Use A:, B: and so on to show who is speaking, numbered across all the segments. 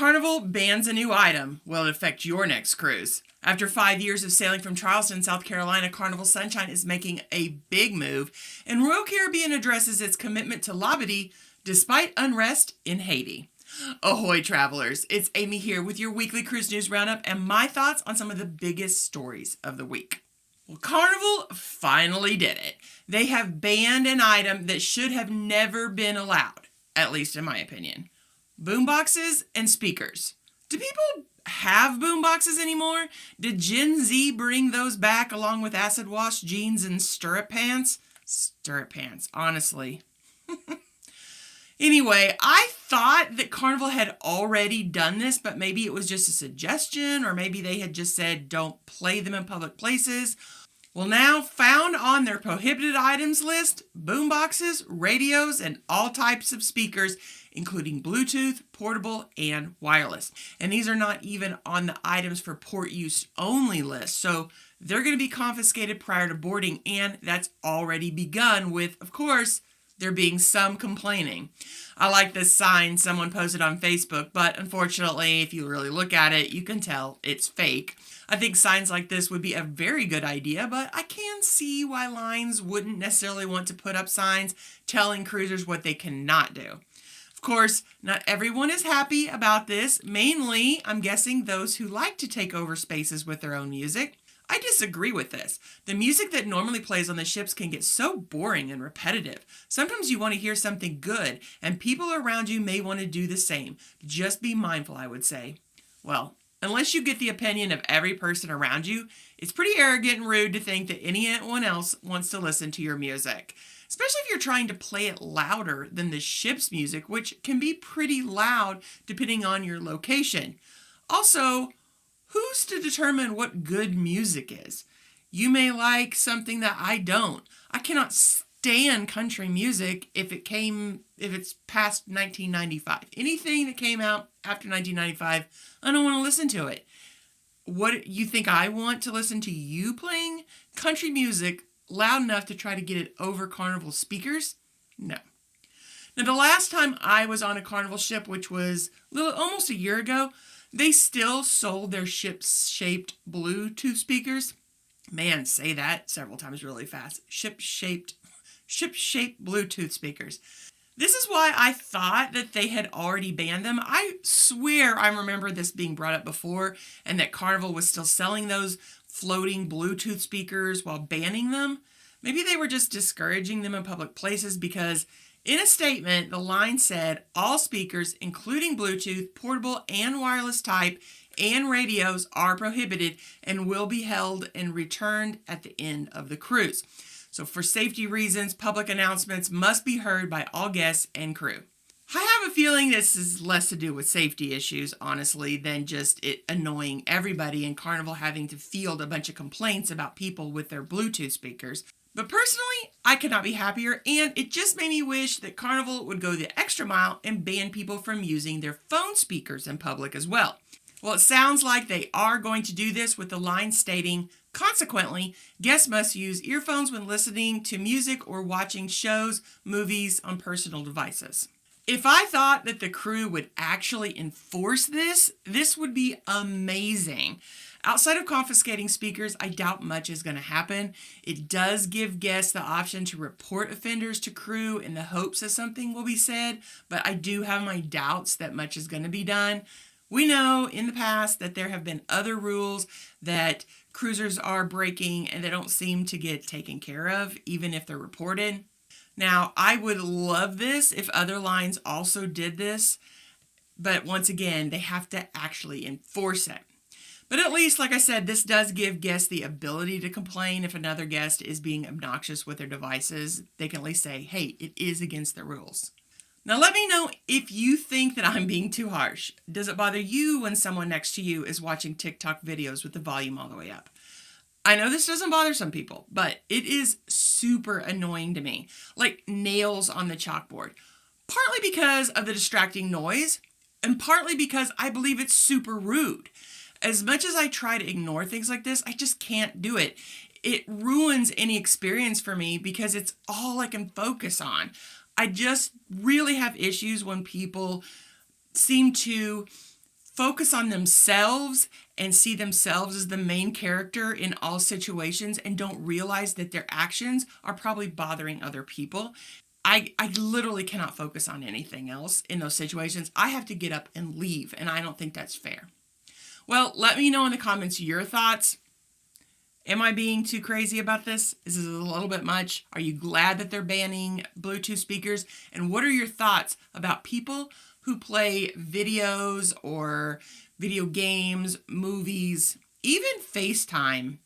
A: Carnival bans a new item. Will it affect your next cruise? After 5 years of sailing from Charleston, South Carolina, Carnival Sunshine is making a big move, and Royal Caribbean addresses its commitment to Labadee despite unrest in Haiti. Ahoy, travelers! It's Amy here with your weekly Cruise News Roundup and my thoughts on some of the biggest stories of the week. Well, Carnival finally did it. They have banned an item that should have never been allowed, at least in my opinion. Boomboxes and speakers. Do people have boomboxes anymore? Did Gen Z bring those back along with acid wash jeans and stirrup pants? Stirrup pants, honestly. Anyway, I thought that Carnival had already done this, but maybe it was just a suggestion, or maybe they had just said don't play them in public places. Well, now found on their prohibited items list, boomboxes, radios, and all types of speakers, including Bluetooth, portable, and wireless. And these are not even on the items for port use only list. So they're going to be confiscated prior to boarding, and that's already begun with, of course, there being some complaining. I like this sign someone posted on Facebook, but unfortunately, if you really look at it, you can tell it's fake. I think signs like this would be a very good idea, but I can see why lines wouldn't necessarily want to put up signs telling cruisers what they cannot do. Of course, not everyone is happy about this. Mainly, I'm guessing those who like to take over spaces with their own music. I disagree with this. The music that normally plays on the ships can get so boring and repetitive. Sometimes you want to hear something good, and people around you may want to do the same. Just be mindful, I would say. Well, unless you get the opinion of every person around you, it's pretty arrogant and rude to think that anyone else wants to listen to your music. Especially if you're trying to play it louder than the ship's music, which can be pretty loud depending on your location. Also, who's to determine what good music is? You may like something that I don't. I cannot stand country music if it's past 1995. Anything that came out after 1995, I don't want to listen to it. What, you think I want to listen to you playing country music loud enough to try to get it over Carnival speakers? No. Now, the last time I was on a Carnival ship, which was almost a year ago, they still sold their ship-shaped Bluetooth speakers. Man, say that several times really fast. Ship-shaped Bluetooth speakers. This is why I thought that they had already banned them. I swear I remember this being brought up before, and that Carnival was still selling those floating Bluetooth speakers while banning them. Maybe they were just discouraging them in public places because in a statement, the line said all speakers, including Bluetooth, portable and wireless type, and radios are prohibited and will be held and returned at the end of the cruise. So for safety reasons, public announcements must be heard by all guests and crew. I have a feeling this is less to do with safety issues, honestly, than just it annoying everybody and Carnival having to field a bunch of complaints about people with their Bluetooth speakers. But personally, I could not be happier, and it just made me wish that Carnival would go the extra mile and ban people from using their phone speakers in public as well. Well, it sounds like they are going to do this with the line stating, consequently, guests must use earphones when listening to music or watching shows, movies on personal devices. If I thought that the crew would actually enforce this, this would be amazing. Outside of confiscating speakers, I doubt much is going to happen. It does give guests the option to report offenders to crew in the hopes that something will be said, but I do have my doubts that much is going to be done. We know in the past that there have been other rules that cruisers are breaking and they don't seem to get taken care of, even if they're reported. Now, I would love this if other lines also did this, but once again, they have to actually enforce it. But at least, like I said, this does give guests the ability to complain if another guest is being obnoxious with their devices. They can at least say, hey, it is against the rules. Now, let me know if you think that I'm being too harsh. Does it bother you when someone next to you is watching TikTok videos with the volume all the way up? I know this doesn't bother some people, but it is super annoying to me. Like nails on the chalkboard. Partly because of the distracting noise, and partly because I believe it's super rude. As much as I try to ignore things like this, I just can't do it. It ruins any experience for me because it's all I can focus on. I just really have issues when people seem to focus on themselves and see themselves as the main character in all situations and don't realize that their actions are probably bothering other people. I literally cannot focus on anything else in those situations. I have to get up and leave, and I don't think that's fair. Well, let me know in the comments your thoughts. Am I being too crazy about this? Is this a little bit much? Are you glad that they're banning Bluetooth speakers? And what are your thoughts about people who play videos or video games, movies, even FaceTime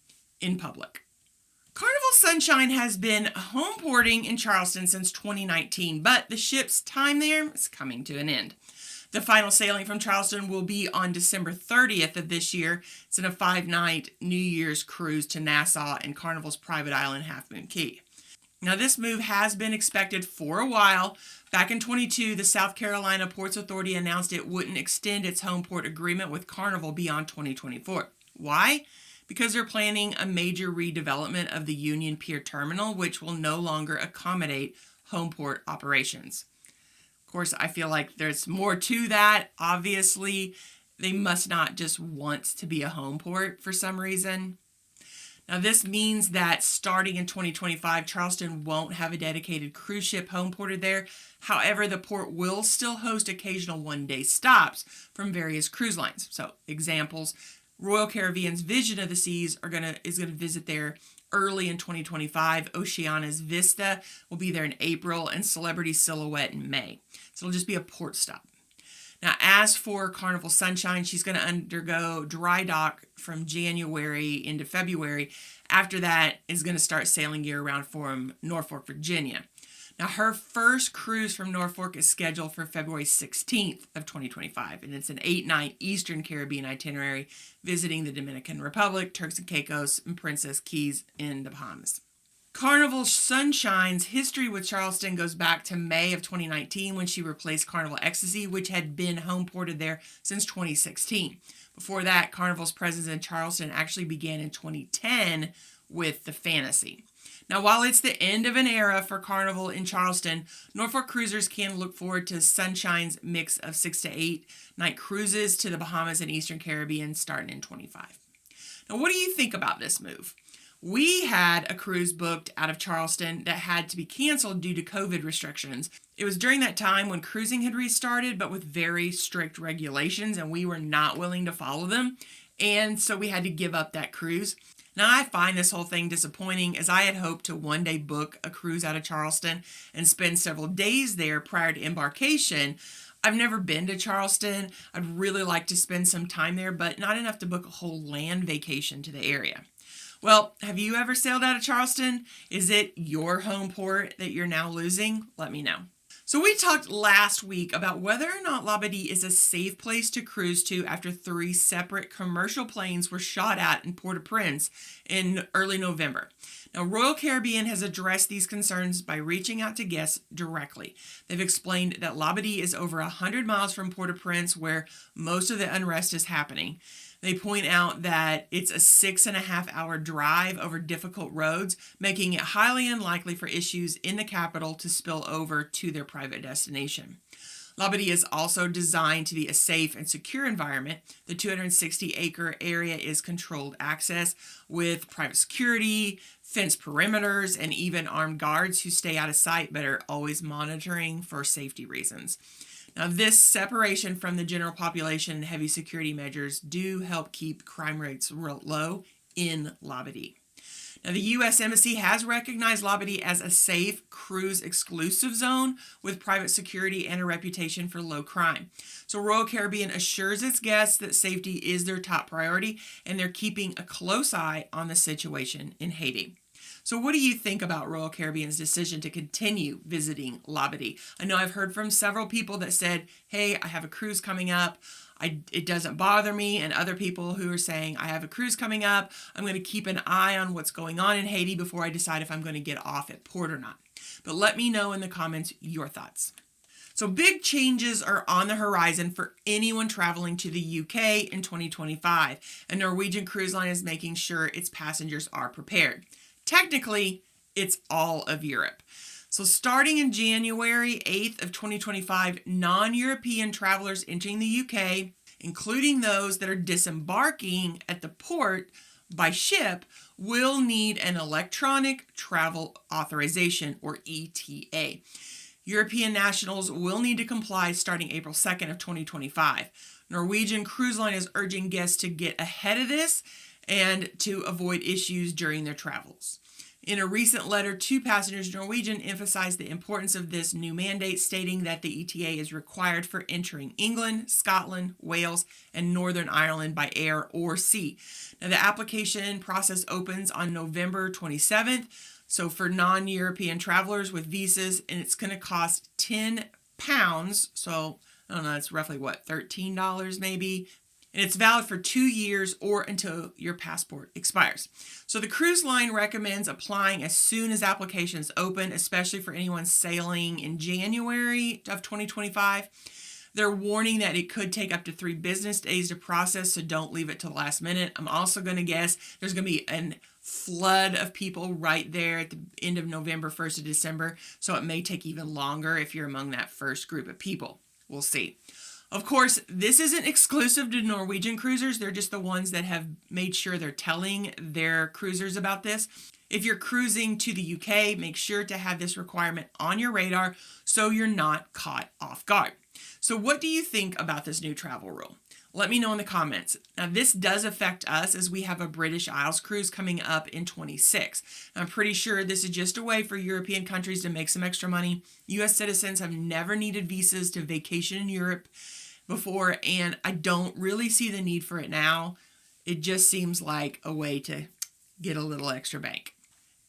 A: in public? Carnival Sunshine has been home porting in Charleston since 2019, but the ship's time there is coming to an end. The final sailing from Charleston will be on December 30th of this year. It's in a 5-night New Year's cruise to Nassau and Carnival's private island, Half Moon Cay. Now, this move has been expected for a while. Back in 2022, the South Carolina Ports Authority announced it wouldn't extend its home port agreement with Carnival beyond 2024. Why? Because they're planning a major redevelopment of the Union Pier Terminal, which will no longer accommodate home port operations. Of course, I feel like there's more to that. Obviously, they must not just want to be a home port for some reason. Now, this means that starting in 2025, Charleston won't have a dedicated cruise ship home ported there. However, the port will still host occasional one-day stops from various cruise lines. So, examples: Royal Caribbean's Vision of the Seas is going to visit there early in 2025. Oceana's Vista will be there in April, and Celebrity Silhouette in May. So it'll just be a port stop. Now, as for Carnival Sunshine, she's going to undergo dry dock from January into February. After that, is going to start sailing year-round from Norfolk, Virginia. Now, her first cruise from Norfolk is scheduled for February 16th of 2025, and it's an 8-night Eastern Caribbean itinerary visiting the Dominican Republic, Turks and Caicos, and Princess Keys in the Bahamas. Carnival Sunshine's history with Charleston goes back to May of 2019 when she replaced Carnival Ecstasy, which had been home ported there since 2016. Before that, Carnival's presence in Charleston actually began in 2010 with the Fantasy. Now, while it's the end of an era for Carnival in Charleston, Norfolk cruisers can look forward to Sunshine's mix of 6 to 8 night cruises to the Bahamas and Eastern Caribbean starting in 25. Now, what do you think about this move? We had a cruise booked out of Charleston that had to be canceled due to COVID restrictions. It was during that time when cruising had restarted, but with very strict regulations, and we were not willing to follow them. And so we had to give up that cruise. Now, I find this whole thing disappointing, as I had hoped to one day book a cruise out of Charleston and spend several days there prior to embarkation. I've never been to Charleston. I'd really like to spend some time there, but not enough to book a whole land vacation to the area. Well, have you ever sailed out of Charleston? Is it your home port that you're now losing? Let me know. So we talked last week about whether or not Labadee is a safe place to cruise to after 3 separate commercial planes were shot at in Port-au-Prince in early November. Now, Royal Caribbean has addressed these concerns by reaching out to guests directly. They've explained that Labadee is over 100 miles from Port-au-Prince, where most of the unrest is happening. They point out that it's a 6.5-hour drive over difficult roads, making it highly unlikely for issues in the capital to spill over to their private destination. Labadee is also designed to be a safe and secure environment. The 260-acre area is controlled access with private security, fenced perimeters, and even armed guards who stay out of sight but are always monitoring for safety reasons. Now, this separation from the general population and heavy security measures do help keep crime rates low in Labadee. Now, the U.S. Embassy has recognized Labadee as a safe cruise exclusive zone with private security and a reputation for low crime. So Royal Caribbean assures its guests that safety is their top priority, and they're keeping a close eye on the situation in Haiti. So what do you think about Royal Caribbean's decision to continue visiting Labadee? I know I've heard from several people that said, hey, I have a cruise coming up. It doesn't bother me, and other people who are saying, I have a cruise coming up. I'm going to keep an eye on what's going on in Haiti before I decide if I'm going to get off at port or not. But let me know in the comments your thoughts. So big changes are on the horizon for anyone traveling to the UK in 2025. A Norwegian cruise line is making sure its passengers are prepared. Technically, it's all of Europe. So starting in January 8th of 2025, non-European travelers entering the UK including those that are disembarking at the port by ship, will need an electronic travel authorization, or ETA. European nationals will need to comply starting April 2nd of 2025. Norwegian Cruise Line is urging guests to get ahead of this and to avoid issues during their travels. In a recent letter to passengers, Norwegian emphasized the importance of this new mandate, stating that the ETA is required for entering England, Scotland, Wales, and Northern Ireland by air or sea. Now, the application process opens on November 27th. So for non-European travelers with visas, and it's going to cost £10. So I don't know, it's roughly what, $13 maybe? And it's valid for 2 years or until your passport expires. So the cruise line recommends applying as soon as applications open, especially for anyone sailing in January of 2025. They're warning that it could take up to 3 business days to process, so don't leave it to the last minute. I'm also going to guess there's going to be a flood of people right there at the end of November, 1st of December, so it may take even longer if you're among that first group of people. We'll see. Of course, this isn't exclusive to Norwegian cruisers. They're just the ones that have made sure they're telling their cruisers about this. If you're cruising to the UK, make sure to have this requirement on your radar so you're not caught off guard. So what do you think about this new travel rule? Let me know in the comments. Now, this does affect us as we have a British Isles cruise coming up in 26. I'm pretty sure this is just a way for European countries to make some extra money. U.S. citizens have never needed visas to vacation in Europe before, and I don't really see the need for it now. It just seems like a way to get a little extra bank.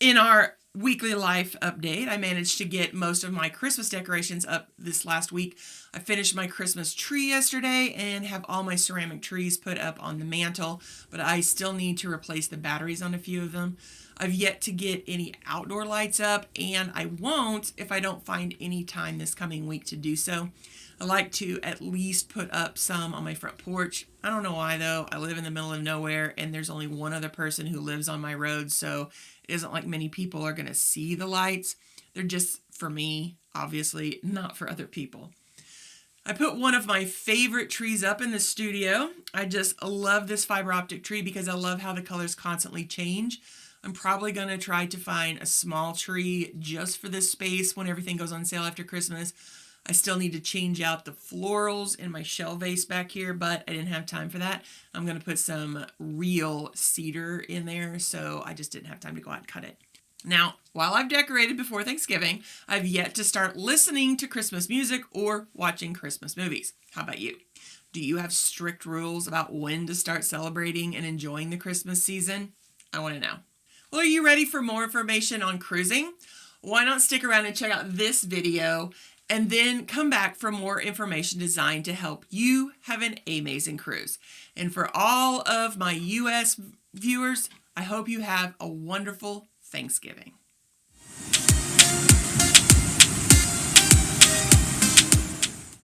A: In our weekly life update, I managed to get most of my Christmas decorations up this last week. I finished my Christmas tree yesterday and have all my ceramic trees put up on the mantle, but I still need to replace the batteries on a few of them. I've yet to get any outdoor lights up, and I won't if I don't find any time this coming week to do so. I like to at least put up some on my front porch. I don't know why though. I live in the middle of nowhere and there's only one other person who lives on my road, so it isn't like many people are going to see the lights. They're just for me, obviously, not for other people. I put one of my favorite trees up in the studio. I just love this fiber optic tree because I love how the colors constantly change. I'm probably going to try to find a small tree just for this space when everything goes on sale after Christmas. I still need to change out the florals in my shell vase back here, but I didn't have time for that. I'm going to put some real cedar in there, so I just didn't have time to go out and cut it. Now, while I've decorated before Thanksgiving, I've yet to start listening to Christmas music or watching Christmas movies. How about you? Do you have strict rules about when to start celebrating and enjoying the Christmas season? I want to know. Well, are you ready for more information on cruising? Why not stick around and check out this video and then come back for more information designed to help you have an amazing cruise. And for all of my US viewers, I hope you have a wonderful Thanksgiving.